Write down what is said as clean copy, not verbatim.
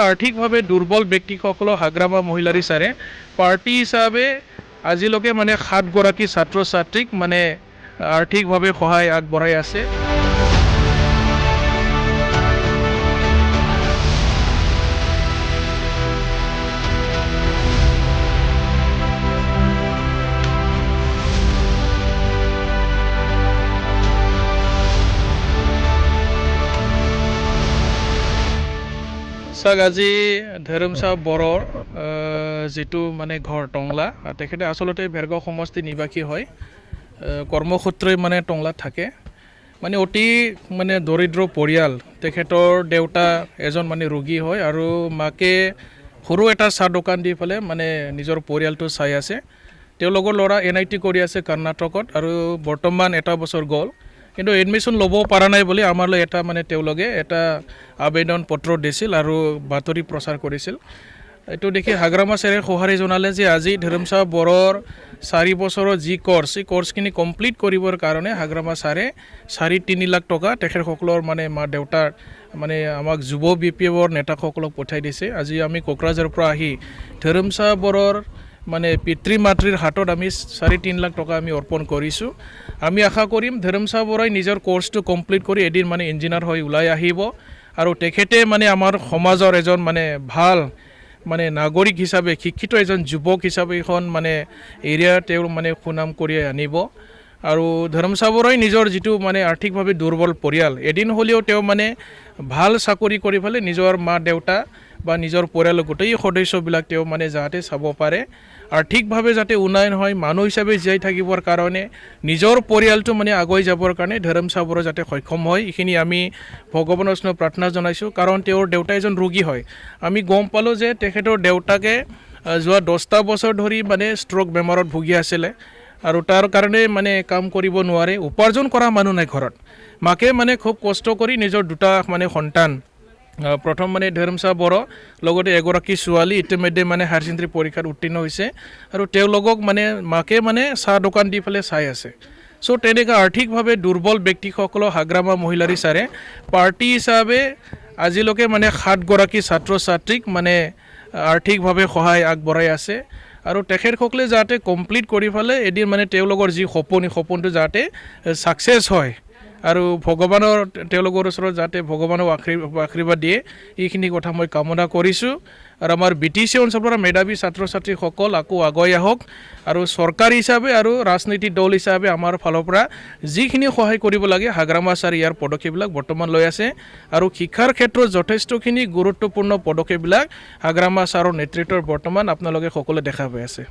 আৰ্থিকভাৱে দুৰ্বল ব্যক্তিসকলক হাগ্ৰামা মহিলাৰী ছাৰে পাৰ্টি হিচাপে আজিলৈকে মানে 7গৰাকী ছাত্ৰ ছাত্ৰীক মানে আৰ্থিকভাৱে সহায় আগবঢ়াই আছে। চাওক আজি ধেৰমচা বৰৰ যিটো মানে ঘৰ টংলা তেখেতে আচলতে ভেৰগাঁও সমষ্টি নিবাসী হয়। কৰ্মসূত্ৰে মানে টংলাত থাকে। মানে অতি মানে দৰিদ্ৰ পৰিয়াল। তেখেতৰ দেউতা এজন মানে ৰোগী হয় আৰু মাকে সৰু এটা চাহ দোকান দি পেলাই মানে নিজৰ পৰিয়ালটো চাই আছে। তেওঁলোকৰ ল'ৰা NIT কৰি আছে কৰ্ণাটকত আৰু বৰ্তমান এটা বছৰ গ'ল। কিন্তু এডমিশ্যন ল'ব পৰা নাই বুলি আমালৈ এটা মানে তেওঁলোকে এটা আবেদন পত্ৰ দিছিল আৰু বাতৰি প্ৰচাৰ কৰিছিল। এইটো দেখি হাগ্ৰামা ছাৰে সঁহাৰি জনালে যে আজি ধেৰমচা বৰৰ 4 বছৰৰ যি কোৰ্ছ সেই কোৰ্ছখিনি কমপ্লিট কৰিবৰ কাৰণে হাগ্ৰামা ছাৰে 3.5 লাখ টকা তেখেতসকলৰ মানে মা দেউতাৰ মানে আমাক যুৱ BPFৰ নেতাসকলক পঠাই দিছে। আজি আমি কোকৰাঝাৰৰ পৰা আহি ধেৰমচা বৰৰ মানে পিতৃ মাতৃৰ হাতত আমি 3.5 লাখ টকা আমি অৰ্পণ কৰিছোঁ। আমি আশা কৰিম ধেৰমচা বৰাই নিজৰ কোৰ্ছটো কমপ্লিট কৰি এদিন মানে ইঞ্জিনিয়াৰ হৈ ওলাই আহিব আৰু তেখেতে মানে আমাৰ সমাজৰ এজন মানে ভাল মানে নাগৰিক হিচাপে শিক্ষিত এজন যুৱক হিচাপে এখন মানে এৰিয়া তেওঁ মানে সুনাম কৰি আনিব। আৰু ধেৰমচা বৰাই নিজৰ যিটো মানে আৰ্থিকভাৱে দুৰ্বল পৰিয়াল এদিন হ'লেও তেওঁ মানে ভাল চাকৰি কৰি পেলাই নিজৰ মা দেউতা বা নিজৰ পৰিয়ালৰ গোটেই সদস্যবিলাক তেওঁ মানে যাতে চাব পাৰে, আৰ্থিকভাৱে যাতে উন্নয়ন হয়, মানুহ হিচাপে জীয়াই থাকিবৰ কাৰণে নিজৰ পৰিয়ালটো মানে আগুৱাই যাবৰ কাৰণে ধেৰমচা বৰা যাতে সক্ষম হয় এইখিনি আমি ভগৱানৰ ওচৰত প্ৰাৰ্থনা জনাইছোঁ। কাৰণ তেওঁৰ দেউতা এজন ৰোগী হয়। আমি গম পালোঁ যে তেখেতৰ দেউতাকে যোৱা 10টা বছৰ ধৰি মানে ষ্ট্ৰক বেমাৰত ভুগি আছিলে আৰু তাৰ কাৰণে মানে কাম কৰিব নোৱাৰে, উপাৰ্জন কৰা মানুহ নাই ঘৰত। মাকে মানে খুব কষ্ট কৰি নিজৰ দুটা মানে সন্তান প্ৰথম মানে ধেৰমচা বড়ো লগতে এগৰাকী ছোৱালী ইতিমধ্যে মানে হায়াৰ ছেকেণ্ডেৰী পৰীক্ষাত উত্তীৰ্ণ হৈছে আৰু তেওঁলোকক মানে মাকে মানে চাহ দোকান দি পেলাই চাই আছে। চ' তেনেকৈ আৰ্থিকভাৱে দুৰ্বল ব্যক্তিসকলক হাগ্ৰামা মহিলাৰী ছাৰে পাৰ্টি হিচাপে আজিলৈকে মানে 7গৰাকী ছাত্ৰ ছাত্ৰীক মানে আৰ্থিকভাৱে সহায় আগবঢ়াই আছে আৰু তেখেতসকলে যাতে কমপ্লিট কৰি পেলাই এদিন মানে তেওঁলোকৰ যি সপোনটো যাতে ছাকচেছ হয় আৰু ভগৱানৰ তেওঁলোকৰ ওচৰত যাতে ভগৱানৰ আশীৰ্বাদ দিয়ে এইখিনি কথা মই কামনা কৰিছোঁ। আৰু আমাৰ BTC অঞ্চলৰ পৰা মেধাৱী ছাত্ৰ ছাত্ৰীসকল আকৌ আগুৱাই আহক আৰু চৰকাৰ হিচাপে আৰু ৰাজনৈতিক দল হিচাপে আমাৰ ফালৰ পৰা যিখিনি সহায় কৰিব লাগে হাগ্ৰামা ছাৰে ইয়াৰ পদক্ষেপবিলাক বৰ্তমান লৈ আছে আৰু শিক্ষাৰ ক্ষেত্ৰত যথেষ্টখিনি গুৰুত্বপূৰ্ণ পদক্ষেপবিলাক হাগ্ৰামা ছাৰৰ নেতৃত্বৰ বৰ্তমান আপোনালোকে সকলোৱে দেখা পাই আছে।